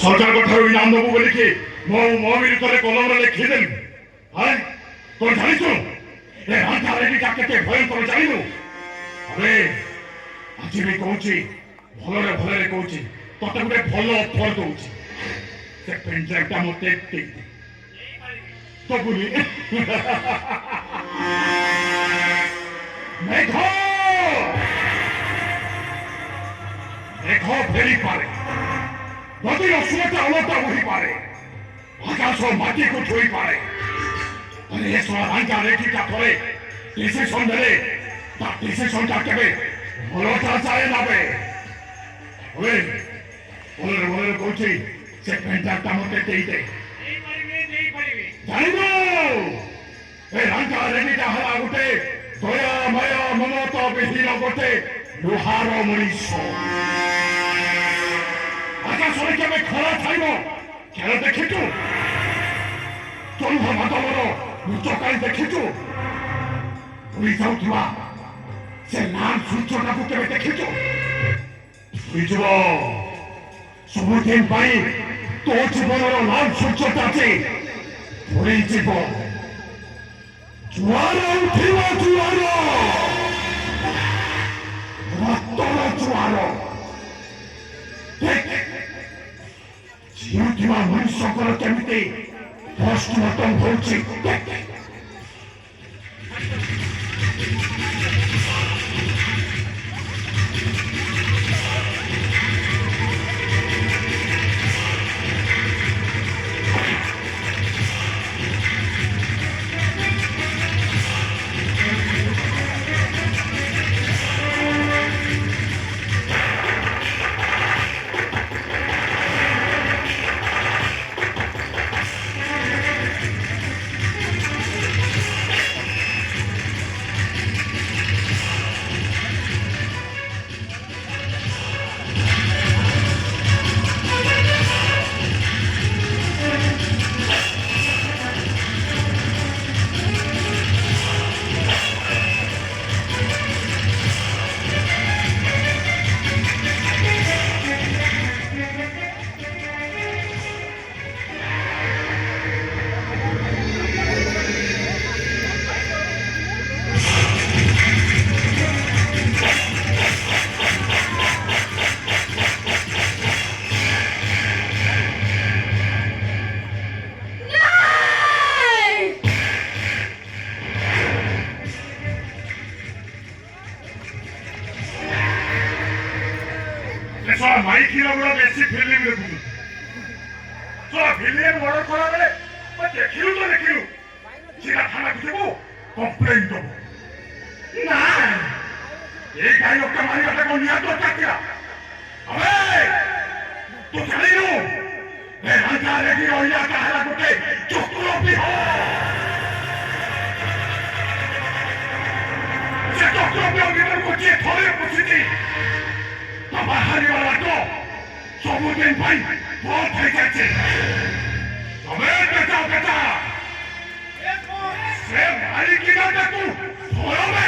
ସରକାର ଠାରୁ ଇନାମ ଦେବୁ ବୋଲିକି ମୋ ବିରୁଦ୍ଧରେ କଲମରେ ଲେଖିଦେଲୁ। ତୋର ଜାଣିଛୁ ଏ ରାଜାରେଡିଟା କେତେ ଭୟଙ୍କର ଜାଣିଲୁ? ଆରେ ଆଜି ବି କହୁଛି, ଭଲରେ ଭଲରେ କହୁଛି, ତତେ ଗୋଟେ ଭଲ ଅଫର ଦଉଛି। ସେ ପେନ୍ଡ୍ରାଇଭଟା ମତେ ଦେଇଦେ। ତବୁନି মেঘ মেঘ ফেরি পারে, নদীর অসুরতা অলতা বহি পারে, আকাশ মাটিকে ছুঁই পারে। আরে এ সব রাঙ্গা রেখিটা করে ডিসিশন দেলে তার ডিসিশনটা কেবে ভলটা যায় নাবে। ওরে বলরে বলরে কইছি সে পেন্টারটা মতে দেইতে জানিব। এই রাঙ্গা রেখিটা হলা গোটে দয়া মায়া মমতা বিহীন গোটে লুহার মଣିଷ। আকাশরে কেবে খরা ছাইব কেন দেখিଛୁ? ଚନ୍ଦ୍ର ମାଧବର ଲୁଚକାଳି ଦେଖିଛୁ? ଉଡ଼ି ଯାଉଥିବା ସେ ଲାଲ ସୂର୍ଯ୍ୟଟାକୁ କେବେ ଦେଖିଛୁ? ଉଡ଼ିଯିବ ସବୁଦିନ ପାଇଁ ତୋ ଜୀବନର ଲାଲ ସୂର୍ଯ୍ୟଟା ଯେ ଉଡ଼ିଯିବ। ଜୁଆର ଉଠିବ, ଜୁଆର, ରକ୍ତର ଜୁଆର। ଜିଉଥିବା ମଣିଷଙ୍କର କେମିତି ପୋଷ୍ଟମର୍ଟମ ହଉଛି। মাইকিরা বড় বেশি ফিল্ম দেখুন তো ফিল্ম বড় করা বেলে দেখিলু তো দেখিলু সেটা থানাকে দেবো, কমপ্লেন দেবো না। এই ডায়লগটা মারিবাটা কোন নিয়াত চাকিরা আবে তো জানিনু এ রাজা রেডি হইয়া কাহারা গোটে চক্র বিহ। সে চক্র বিহ ভিতরକୁ ଯିଏ ଥରେ ପଶିଛି ତା ବାହାରିବା ବାଟ ସବୁଦିନ ପାଇଁ ବନ୍ଦ ହେଇଯାଇଛି। ତମେ ବେଚା ବେଚା ସେ ମାରିକିନା ତାକୁ ଭୟ